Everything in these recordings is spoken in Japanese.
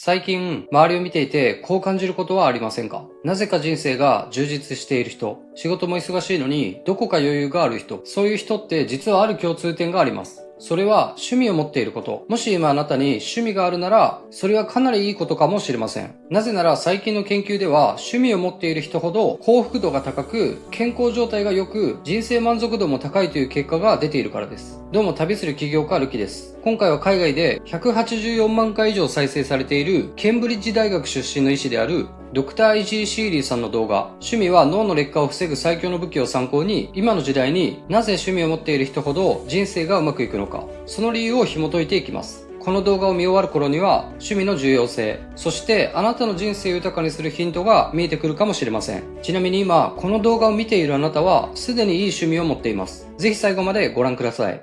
最近、周りを見ていてこう感じることはありませんか？なぜか人生が充実している人、仕事も忙しいのにどこか余裕がある人、そういう人って実はある共通点があります。それは趣味を持っていること。もし今あなたに趣味があるなら、それはかなりいいことかもしれません。なぜなら最近の研究では趣味を持っている人ほど幸福度が高く、健康状態が良く、人生満足度も高いという結果が出ているからです。どうも旅する起業家ルキです。今回は海外で184万回以上再生されているケンブリッジ大学出身の医師であるドクター・イジー・シーリーさんの動画、趣味は脳の劣化を防ぐ最強の武器を参考に、今の時代になぜ趣味を持っている人ほど人生がうまくいくのか、その理由を紐解いていきます。この動画を見終わる頃には趣味の重要性、そしてあなたの人生を豊かにするヒントが見えてくるかもしれません。ちなみに今この動画を見ているあなたはすでにいい趣味を持っています。ぜひ最後までご覧ください。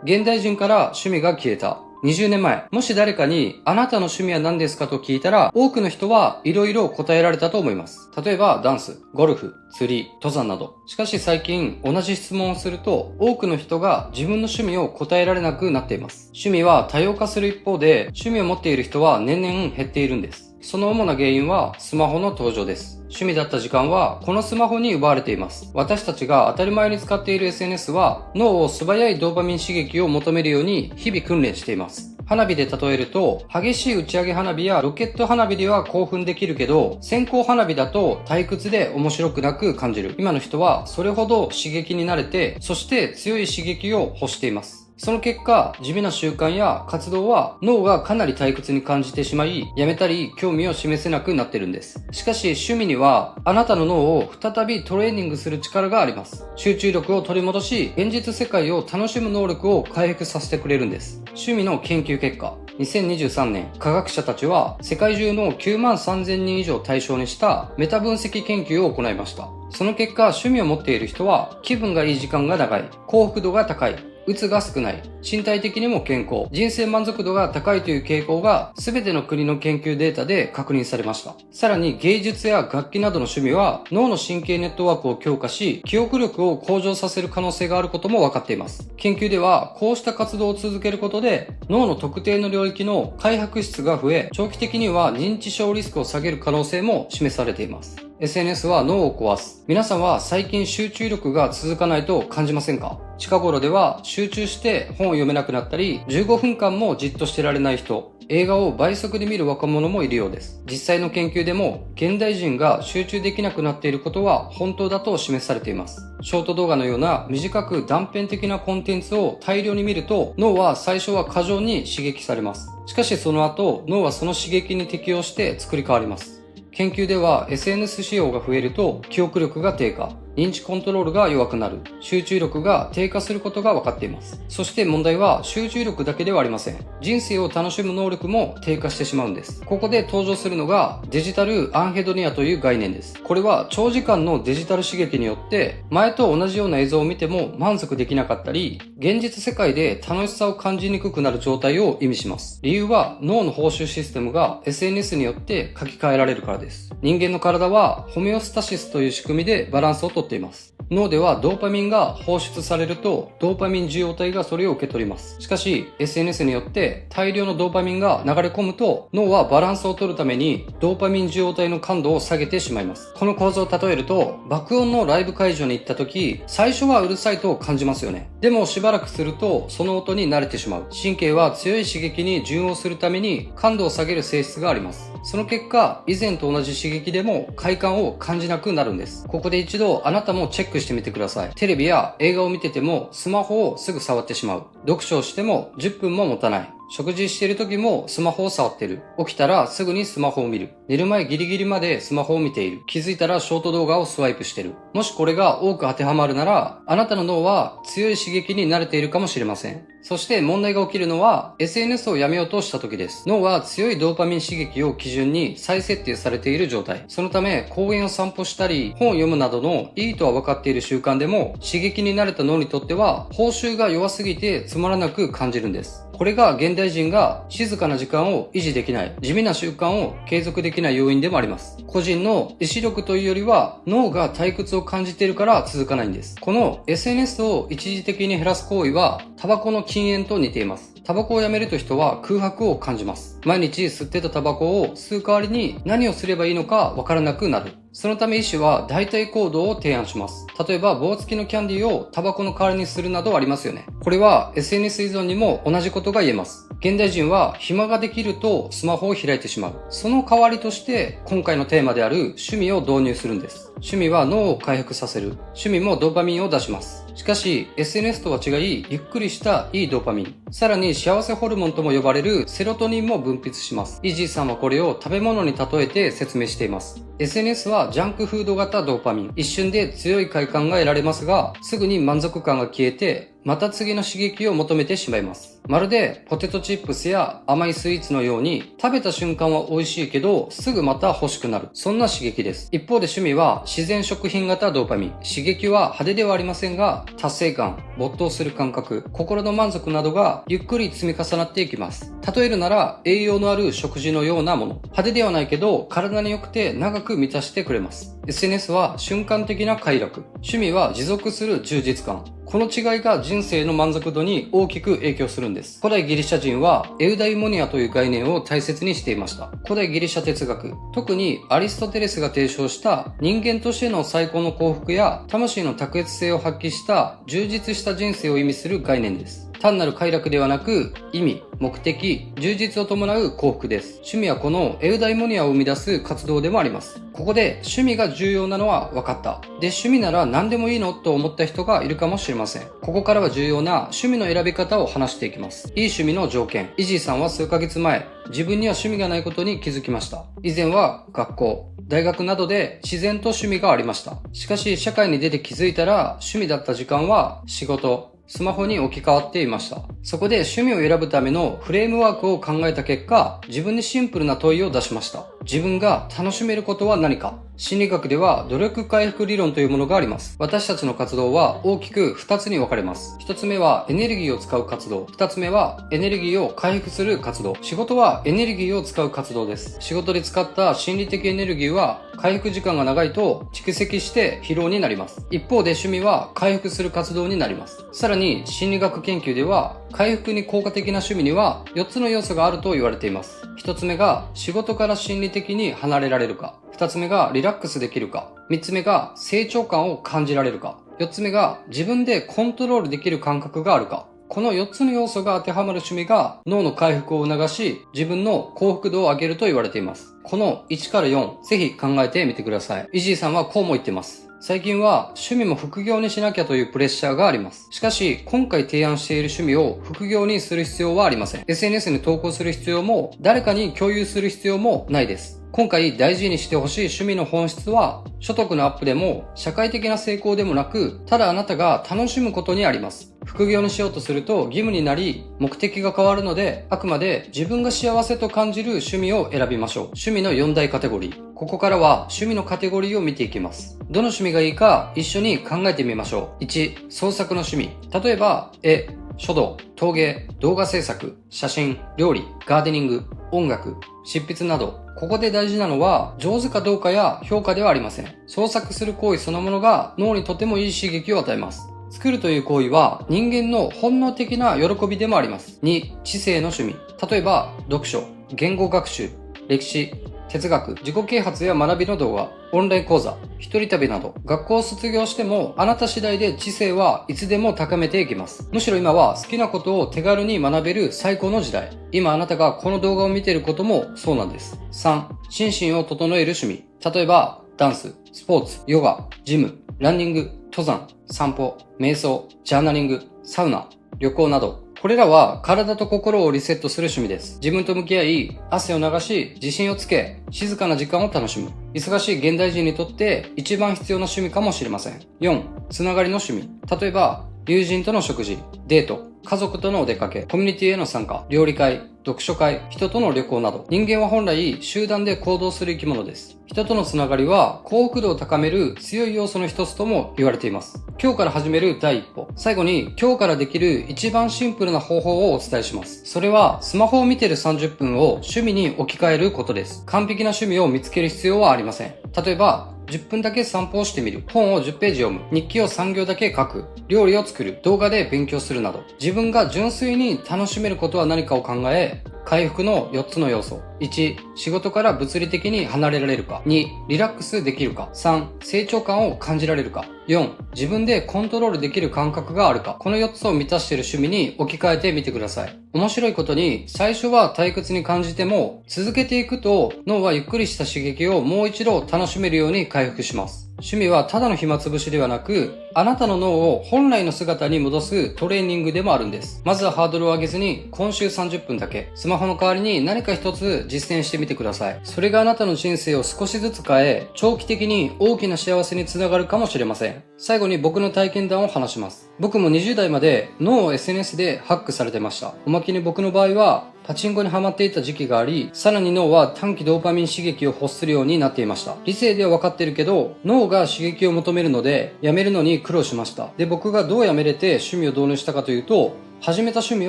現代人から趣味が消えた。20年前、もし誰かにあなたの趣味は何ですかと聞いたら、多くの人は色々答えられたと思います。例えばダンス、ゴルフ、釣り、登山など。しかし最近同じ質問をすると、多くの人が自分の趣味を答えられなくなっています。趣味は多様化する一方で、趣味を持っている人は年々減っているんです。その主な原因はスマホの登場です。趣味だった時間はこのスマホに奪われています。私たちが当たり前に使っている SNS は脳を素早いドーパミン刺激を求めるように日々訓練しています。花火で例えると、激しい打ち上げ花火やロケット花火では興奮できるけど、線香花火だと退屈で面白くなく感じる。今の人はそれほど刺激に慣れて、そして強い刺激を欲しています。その結果、地味な習慣や活動は脳がかなり退屈に感じてしまい、やめたり興味を示せなくなってるんです。しかし趣味には、あなたの脳を再びトレーニングする力があります。集中力を取り戻し、現実世界を楽しむ能力を回復させてくれるんです。趣味の研究結果。2023年、科学者たちは世界中の9万3000人以上を対象にしたメタ分析研究を行いました。その結果、趣味を持っている人は気分がいい時間が長い、幸福度が高い、うつが少ない、身体的にも健康、人生満足度が高いという傾向が全ての国の研究データで確認されました。さらに芸術や楽器などの趣味は脳の神経ネットワークを強化し、記憶力を向上させる可能性があることも分かっています。研究ではこうした活動を続けることで脳の特定の領域の開白質が増え、長期的には認知症リスクを下げる可能性も示されています。SNS は脳を壊す。皆さんは最近集中力が続かないと感じませんか？近頃では集中して本を読めなくなったり、15分間もじっとしてられない人、映画を倍速で見る若者もいるようです。実際の研究でも現代人が集中できなくなっていることは本当だと示されています。ショート動画のような短く断片的なコンテンツを大量に見ると、脳は最初は過剰に刺激されます。しかしその後、脳はその刺激に適応して作り変わります。研究では SNS 使用が増えると記憶力が低下、認知コントロールが弱くなる、集中力が低下することが分かっています。そして問題は集中力だけではありません。人生を楽しむ能力も低下してしまうんです。ここで登場するのがデジタルアンヘドニアという概念です。これは長時間のデジタル刺激によって前と同じような映像を見ても満足できなかったり、現実世界で楽しさを感じにくくなる状態を意味します。理由は脳の報酬システムが SNS によって書き換えられるからです。人間の体はホメオスタシスという仕組みでバランスをとっています。脳ではドーパミンが放出されるとドーパミン受容体がそれを受け取ります。しかし SNS によって大量のドーパミンが流れ込むと脳はバランスを取るためにドーパミン受容体の感度を下げてしまいます。この構造を例えると爆音のライブ会場に行った時、最初はうるさいと感じますよね。でもしばらくするとその音に慣れてしまう。神経は強い刺激に順応するために感度を下げる性質があります。その結果、以前と同じ刺激でも快感を感じなくなるんです。ここで一度あなたもチェックしてみてください。テレビや映画を見ててもスマホをすぐ触ってしまう。読書をしても10分も持たない。食事している時もスマホを触ってる。起きたらすぐにスマホを見る。寝る前ギリギリまでスマホを見ている。気づいたらショート動画をスワイプしてる。もしこれが多く当てはまるなら、あなたの脳は強い刺激に慣れているかもしれません。そして問題が起きるのは SNS をやめようとした時です。脳は強いドーパミン刺激を基準に再設定されている状態。そのため公園を散歩したり本を読むなどのいいとは分かっている習慣でも刺激に慣れた脳にとっては報酬が弱すぎてつまらなく感じるんです。これが現代人が静かな時間を維持できない、地味な習慣を継続できない要因でもあります。個人の意志力というよりは脳が退屈を感じているから続かないんです。この SNS を一時的に減らす行為はタバコの禁煙と似ています。タバコをやめると人は空白を感じます。毎日吸ってたタバコを吸う代わりに何をすればいいのかわからなくなる。そのため医師は代替行動を提案します。例えば棒付きのキャンディーをタバコの代わりにするなどありますよね。これは SNS 依存にも同じことが言えます。現代人は暇ができるとスマホを開いてしまう。その代わりとして今回のテーマである趣味を導入するんです。趣味は脳を回復させる。趣味もドーパミンを出します。しかし SNS とは違いゆっくりしたいいドーパミン、さらに幸せホルモンとも呼ばれるセロトニンも分泌します。イージーさんはこれを食べ物に例えて説明しています。 SNS はジャンクフード型ドーパミン、一瞬で強い快感が得られますがすぐに満足感が消えてまた次の刺激を求めてしまいます。まるでポテトチップスや甘いスイーツのように食べた瞬間は美味しいけどすぐまた欲しくなる、そんな刺激です。一方で趣味は自然食品型ドーパミン、刺激は派手ではありませんが達成感、没頭する感覚、心の満足などがゆっくり積み重なっていきます。例えるなら栄養のある食事のようなもの、派手ではないけど体に良くて長く満たしてくれます。 SNS は瞬間的な快楽、趣味は持続する充実感、この違いが人生の満足度に大きく影響するんです。古代ギリシャ人はエウダイモニアという概念を大切にしていました。古代ギリシャ哲学、特にアリストテレスが提唱した人間としての最高の幸福や魂の卓越性を発揮した充実した人生を意味する概念です。単なる快楽ではなく意味、目的、充実を伴う幸福です。趣味はこのエウダイモニアを生み出す活動でもあります。ここで趣味が重要なのは分かった。で、趣味なら何でもいいのと思った人がいるかもしれません。ここからは重要な趣味の選び方を話していきます。いい趣味の条件。イジーさんは数ヶ月前、自分には趣味がないことに気づきました。以前は学校、大学などで自然と趣味がありました。しかし社会に出て気づいたら趣味だった時間は仕事、スマホに置き換わっていました。そこで趣味を選ぶためのフレームワークを考えた結果、自分にシンプルな問いを出しました。自分が楽しめることは何か？心理学では努力回復理論というものがあります。私たちの活動は大きく2つに分かれます。1つ目はエネルギーを使う活動。2つ目はエネルギーを回復する活動。仕事はエネルギーを使う活動です。仕事で使った心理的エネルギーは回復時間が長いと蓄積して疲労になります。一方で趣味は回復する活動になります。さらに心理学研究では回復に効果的な趣味には4つの要素があると言われています。1つ目が仕事から心理的に離れられるか。2つ目がリラックスできるか。3つ目が成長感を感じられるか。4つ目が自分でコントロールできる感覚があるか。この4つの要素が当てはまる趣味が脳の回復を促し、自分の幸福度を上げると言われています。この1から4、ぜひ考えてみてください。イジーさんはこうも言っています。最近は趣味も副業にしなきゃというプレッシャーがあります。しかし、今回提案している趣味を副業にする必要はありません。SNS に投稿する必要も、誰かに共有する必要もないです。今回大事にしてほしい趣味の本質は、所得のアップでも社会的な成功でもなく、ただあなたが楽しむことにあります。副業にしようとすると義務になり、目的が変わるので、あくまで自分が幸せと感じる趣味を選びましょう。趣味の4大カテゴリー。ここからは趣味のカテゴリーを見ていきます。どの趣味がいいか一緒に考えてみましょう。1、創作の趣味。例えば、絵、書道、陶芸、動画制作、写真、料理、ガーデニング、音楽、執筆など。ここで大事なのは上手かどうかや評価ではありません。創作する行為そのものが脳にとてもいい刺激を与えます。作るという行為は人間の本能的な喜びでもあります。2、知性の趣味。例えば、読書、言語学習、歴史、哲学、自己啓発や学びの動画、オンライン講座、一人旅など、学校を卒業してもあなた次第で知性はいつでも高めていきます。むしろ今は好きなことを手軽に学べる最高の時代。今あなたがこの動画を見ていることもそうなんです。3、心身を整える趣味。例えば、ダンス、スポーツ、ヨガ、ジム、ランニング、登山、散歩、瞑想、ジャーナリング、サウナ、旅行など。これらは体と心をリセットする趣味です。自分と向き合い、汗を流し、自信をつけ、静かな時間を楽しむ。忙しい現代人にとって一番必要な趣味かもしれません。4、つながりの趣味。例えば、友人との食事、デート、家族とのお出かけ、コミュニティへの参加、料理会、読書会、人との旅行など、人間は本来集団で行動する生き物です。人とのつながりは幸福度を高める強い要素の一つとも言われています。今日から始める第一歩。最後に今日からできる一番シンプルな方法をお伝えします。それはスマホを見てる30分を趣味に置き換えることです。完璧な趣味を見つける必要はありません。例えば、10分だけ散歩をしてみる。本を10ページ読む。日記を3行だけ書く。料理を作る。動画で勉強するなど。自分が純粋に楽しめることは何かを考え、回復の4つの要素。1、仕事から物理的に離れられるか。2、リラックスできるか。3、成長感を感じられるか。4、自分でコントロールできる感覚があるか。この4つを満たしている趣味に置き換えてみてください。面白いことに、最初は退屈に感じても、続けていくと脳はゆっくりした刺激をもう一度楽しめるように回復します。趣味はただの暇つぶしではなく、あなたの脳を本来の姿に戻すトレーニングでもあるんです。まずはハードルを上げずに、今週30分だけ、スマホの代わりに何か一つ実践してみてください。それがあなたの人生を少しずつ変え、長期的に大きな幸せにつながるかもしれません。最後に僕の体験談を話します。僕も20代まで脳を SNS でハックされてました。おまけに僕の場合は、パチンコにハマっていた時期があり、さらに脳は短期ドーパミン刺激を欲するようになっていました。理性では分かってるけど、脳が刺激を求めるので、やめるのに苦労しました。で、僕がどうやめれて趣味を導入したかというと、始めた趣味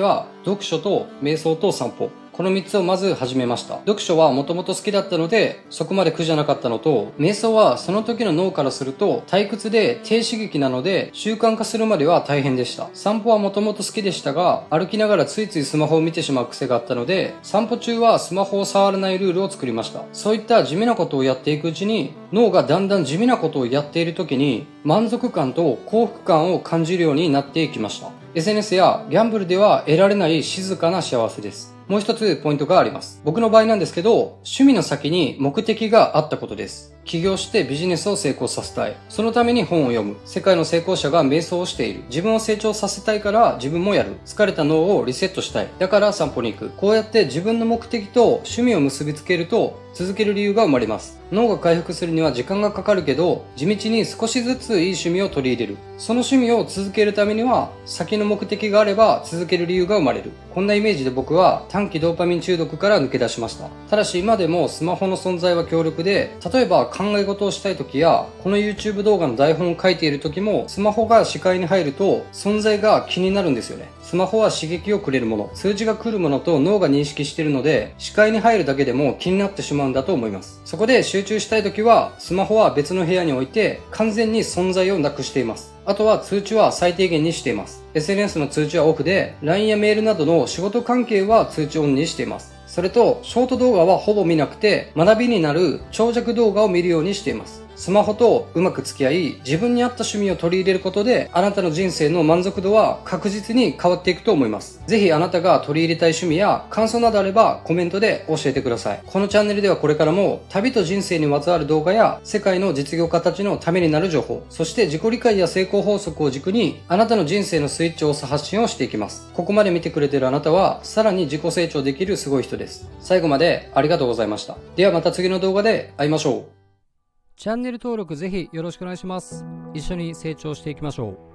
は読書と瞑想と散歩。この3つをまず始めました。読書はもともと好きだったので、そこまで苦じゃなかったのと、瞑想はその時の脳からすると退屈で低刺激なので、習慣化するまでは大変でした。散歩はもともと好きでしたが、歩きながらついついスマホを見てしまう癖があったので、散歩中はスマホを触らないルールを作りました。そういった地味なことをやっていくうちに、脳がだんだん地味なことをやっている時に、満足感と幸福感を感じるようになっていきました。SNS やギャンブルでは得られない静かな幸せです。もう一つポイントがあります。僕の場合なんですけど、趣味の先に目的があったことです。起業してビジネスを成功させたい。そのために本を読む。世界の成功者が瞑想をしている。自分を成長させたいから自分もやる。疲れた脳をリセットしたい。だから散歩に行く。こうやって自分の目的と趣味を結びつけると続ける理由が生まれます。脳が回復するには時間がかかるけど、地道に少しずついい趣味を取り入れる。その趣味を続けるためには、先の目的があれば続ける理由が生まれる。こんなイメージで僕は短期ドーパミン中毒から抜け出しました。ただし今でもスマホの存在は強力で、例えば考え事をしたい時や、この YouTube 動画の台本を書いている時も、スマホが視界に入ると存在が気になるんですよね。スマホは刺激をくれるもの、数字が来るものと脳が認識しているので、視界に入るだけでも気になってしまうんだと思います。そこで集中したい時は、スマホは別の部屋に置いて、完全に存在をなくしています。あとは通知は最低限にしています。SNS の通知はオフで、LINE やメールなどの仕事関係は通知オンにしています。それと、ショート動画はほぼ見なくて、学びになる長尺動画を見るようにしています。スマホとうまく付き合い、自分に合った趣味を取り入れることで、あなたの人生の満足度は確実に変わっていくと思います。ぜひあなたが取り入れたい趣味や感想などあればコメントで教えてください。このチャンネルではこれからも旅と人生にまつわる動画や世界の実業家たちのためになる情報、そして自己理解や成功法則を軸にあなたの人生のスイッチを押す発信をしていきます。ここまで見てくれているあなたはさらに自己成長できるすごい人です。最後までありがとうございました。ではまた次の動画で会いましょう。チャンネル登録ぜひよろしくお願いします。一緒に成長していきましょう。